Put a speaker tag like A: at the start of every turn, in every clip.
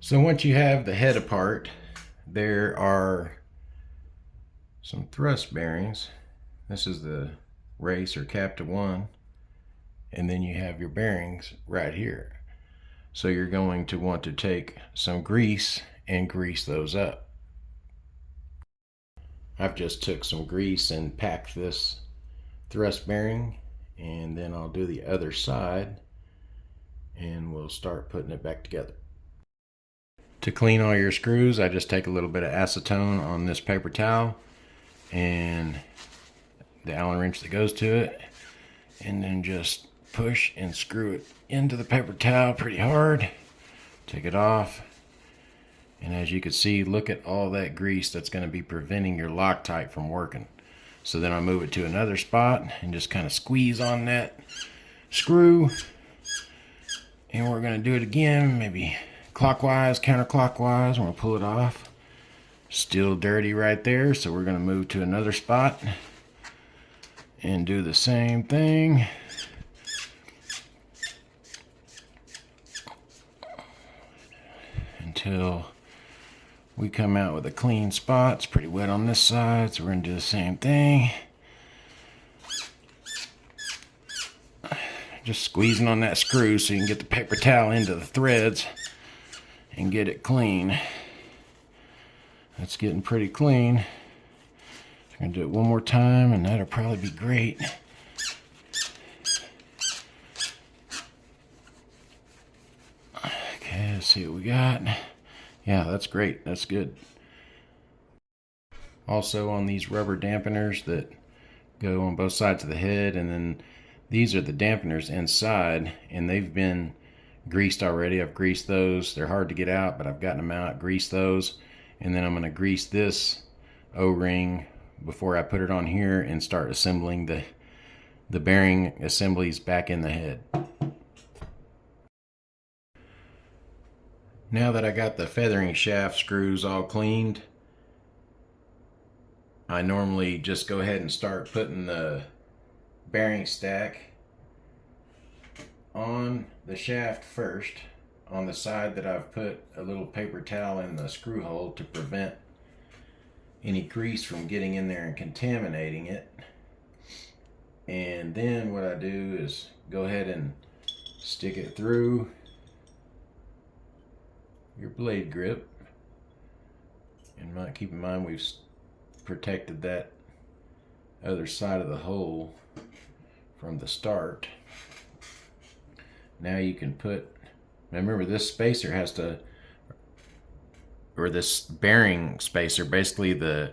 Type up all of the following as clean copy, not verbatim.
A: So once you have the head apart, there are some thrust bearings. This is the race or captive one, and then you have your bearings right here. So you're going to want to take some grease and grease those up. I've just took some grease and packed this thrust bearing, and then I'll do the other side and we'll start putting it back together. To clean all your screws, I just take a little bit of acetone on this paper towel and the Allen wrench that goes to it, and then just push and screw it into the paper towel pretty hard. Take it off, and as you can see, look at all that grease that's going to be preventing your Loctite from working. So then I move it to another spot and just kind of squeeze on that screw, and we're going to do it again, maybe clockwise, counterclockwise. We're going to pull it off. Still dirty right there, so we're going to move to another spot and do the same thing. Until we come out with a clean spot. It's pretty wet on this side, so we're going to do the same thing. Just squeezing on that screw so you can get the paper towel into the threads and get it clean. That's getting pretty clean. I'm going to do it one more time, and that'll probably be great. Okay, let's see what we got. Yeah, that's great. That's good. Also, on these rubber dampeners that go on both sides of the head, and then these are the dampeners inside, and they've been greased already. I've greased those. They're hard to get out, but I've gotten them out, greased those. And then I'm going to grease this O-ring before I put it on here and start assembling the bearing assemblies back in the head. Now that I got the feathering shaft screws all cleaned, I normally just go ahead and start putting the bearing stack on the shaft first, on the side that I've put a little paper towel in the screw hole to prevent any grease from getting in there and contaminating it. And then what I do is go ahead and stick it through your blade grip. And keep in mind we've protected that other side of the hole from the start. Now you can put, remember this spacer has to, or this bearing spacer, basically the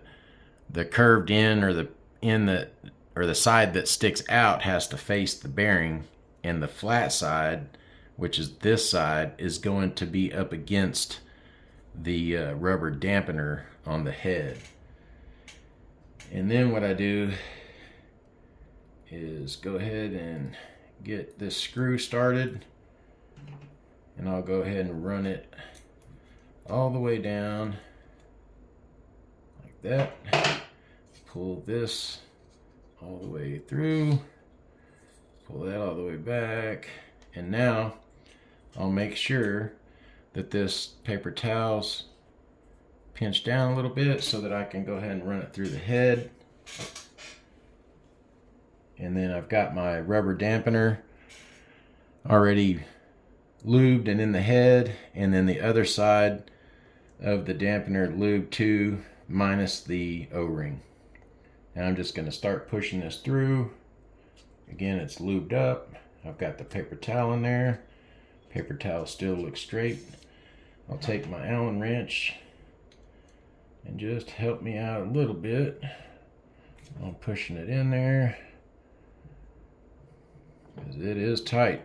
A: curved end or the side that sticks out has to face the bearing, and the flat side, which is this side, is going to be up against the rubber dampener on the head. And then what I do is go ahead and get this screw started, and I'll go ahead and run it all the way down like that. Pull this all the way through, pull that all the way back, and now I'll make sure that this paper towel's pinched down a little bit so that I can go ahead and run it through the head. And then I've got my rubber dampener already lubed and in the head, and then the other side of the dampener lubed too, minus the O-ring. Now I'm just going to start pushing this through. Again, it's lubed up. I've got the paper towel in there. Paper towel still looks straight. I'll take my Allen wrench and just help me out a little bit. I'm pushing it in there because it is tight.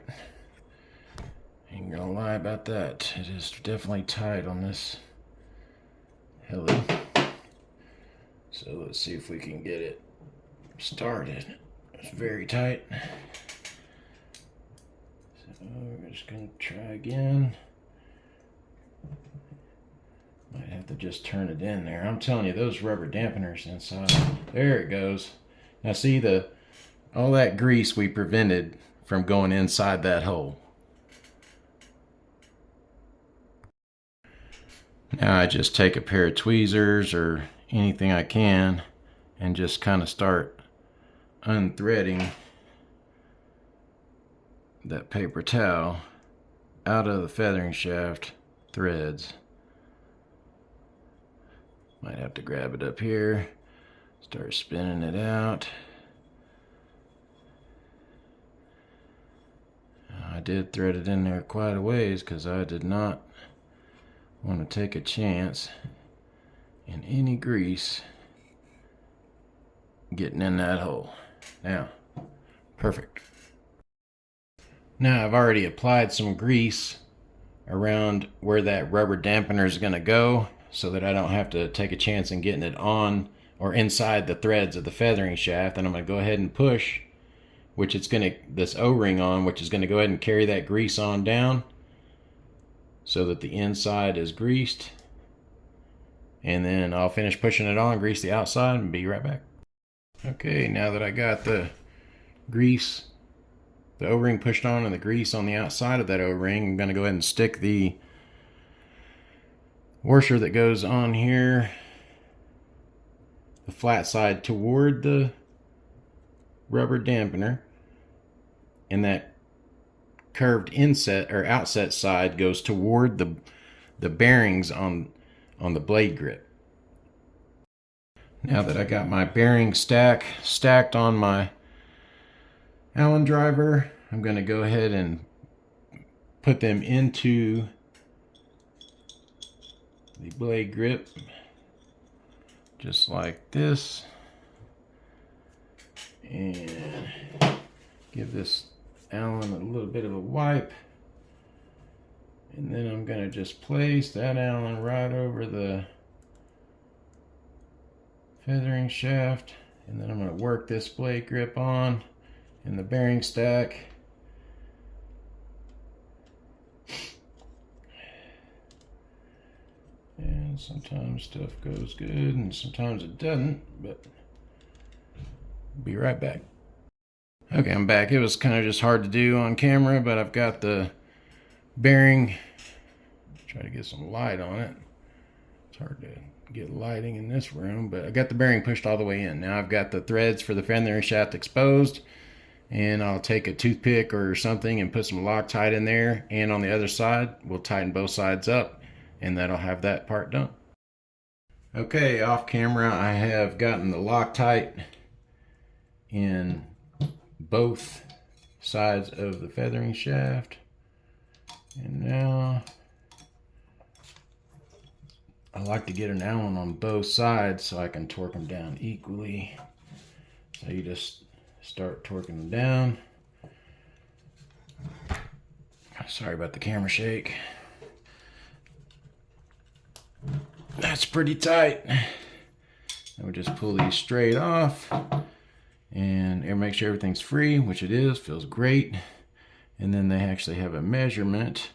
A: Ain't gonna lie about that. It is definitely tight on this heli. So let's see if we can get it started. It's very tight. So we're just gonna try again. Might have to just turn it in there. I'm telling you, those rubber dampeners inside. There it goes. Now see, all that grease we prevented from going inside that hole. Now I just take a pair of tweezers or anything I can and just kind of start unthreading that paper towel out of the feathering shaft threads. Might have to grab it up here, start spinning it out. I did thread it in there quite a ways because I did not want to take a chance in any grease getting in that hole. Now, perfect. Now I've already applied some grease around where that rubber dampener is going to go so that I don't have to take a chance in getting it on or inside the threads of the feathering shaft. And I'm going to go ahead and push, which it's going to, this O-ring on, which is going to go ahead and carry that grease on down so that the inside is greased. And then I'll finish pushing it on, grease the outside, and be right back. Okay, now that I got the grease, the O-ring pushed on and the grease on the outside of that O-ring, I'm going to go ahead and stick the washer that goes on here, the flat side toward the rubber dampener, and that curved inset or outset side goes toward the bearings on the blade grip. Now that I got my bearing stacked on my Allen driver, I'm going to go ahead and put them into the blade grip just like this, and give this Allen a little bit of a wipe, and then I'm going to just place that Allen right over the feathering shaft, and then I'm going to work this blade grip on in the bearing stack. And sometimes stuff goes good and sometimes it doesn't, but be right back. Okay, I'm back. It was kind of just hard to do on camera, but I've got the bearing. Try to get some light on it. It's hard to get lighting in this room, but I got the bearing pushed all the way in. Now I've got the threads for the feathering shaft exposed, and I'll take a toothpick or something and put some Loctite in there, and on the other side we'll tighten both sides up, and that'll have that part done. Okay, off camera I have gotten the Loctite in both sides of the feathering shaft, and now I like to get an Allen on both sides so I can torque them down equally. So you just start torquing them down. Sorry about the camera shake. That's pretty tight. And we just pull these straight off and make sure everything's free, which it is, feels great. And then they actually have a measurement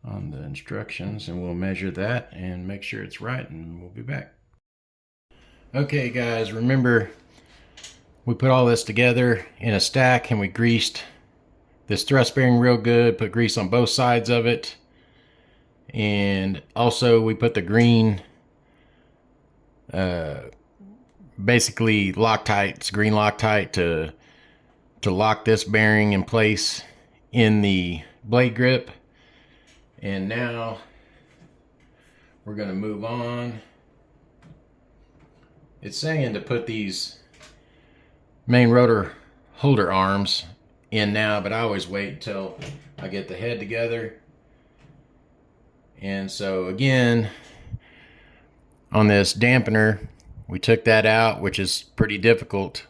A: on the instructions, and we'll measure that and make sure it's right, and we'll be back. Okay guys, remember we put all this together in a stack and we greased this thrust bearing real good, put grease on both sides of it, and also we put the green basically Loctite, it's green Loctite to lock this bearing in place in the blade grip. And now we're going to move on. It's saying to put these main rotor holder arms in now, but I always wait until I get the head together. And so again, on this dampener, we took that out, which is pretty difficult,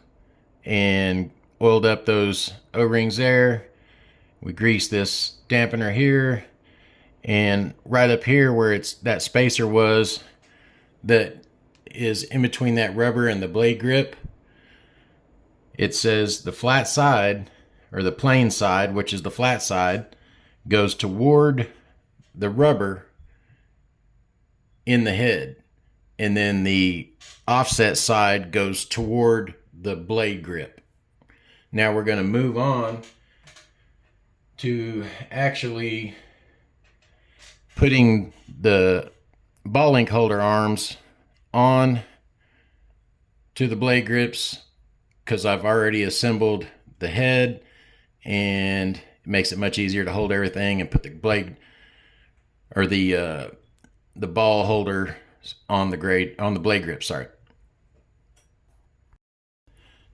A: and oiled up those O-rings there. We greased this dampener here, and right up here where it's that spacer was that is in between that rubber and the blade grip, it says the flat side, or the plain side, which is the flat side, goes toward the rubber in the head, and then the offset side goes toward the blade grip. Now we're going to move on to actually putting the ball link holder arms on to the blade grips because I've already assembled the head, and it makes it much easier to hold everything and put the blade or the ball holder on the blade grip. Sorry.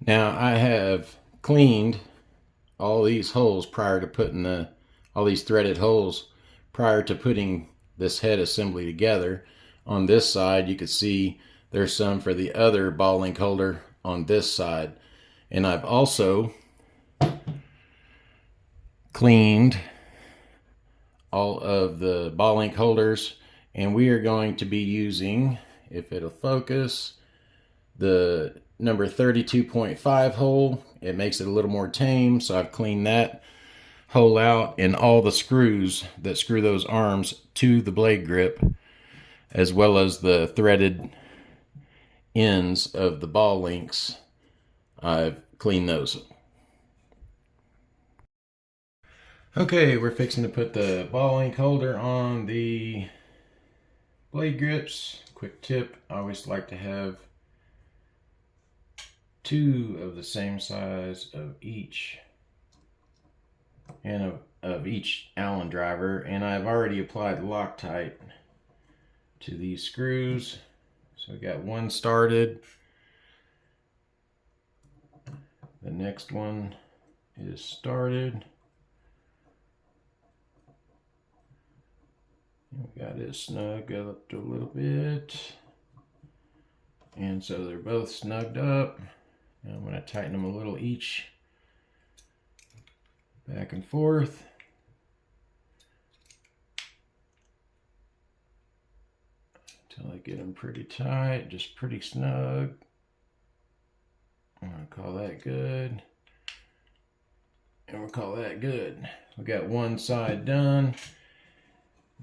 A: Now I have cleaned all these holes prior to putting all these threaded holes prior to putting this head assembly together. On this side, you can see there's some for the other ball link holder on this side. And I've also cleaned all of the ball link holders, and we are going to be using, if it'll focus, the number 32.5 hole. It makes it a little more tame, so I've cleaned that hole out, and all the screws that screw those arms to the blade grip, as well as the threaded ends of the ball links, I've cleaned those. Okay, we're fixing to put the ball link holder on the blade grips. Quick tip, I always like to have two of the same size of each, and of each Allen driver, and I've already applied Loctite to these screws. So we got one started. The next one is started. We got it snug up a little bit, and so they're both snugged up. Now I'm going to tighten them a little each, back and forth. Until I get them pretty tight, just pretty snug. I'm going to call that good. And we'll call that good. We got one side done.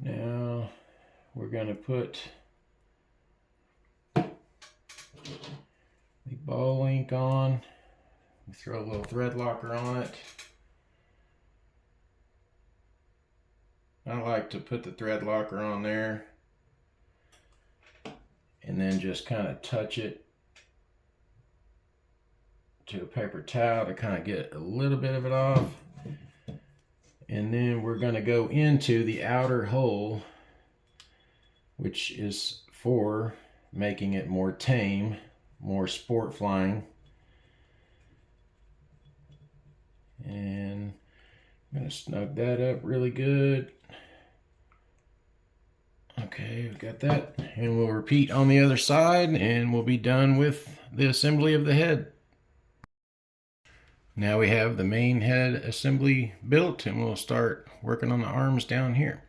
A: Now we're going to put the ball link on. We throw a little thread locker on it. I like to put the thread locker on there and then just kind of touch it to a paper towel to kind of get a little bit of it off. And then we're going to go into the outer hole, which is for making it more tame, more sport flying. And I'm going to snug that up really good. Okay, we got that. And we'll repeat on the other side, and we'll be done with the assembly of the head. Now we have the main head assembly built, and we'll start working on the arms down here.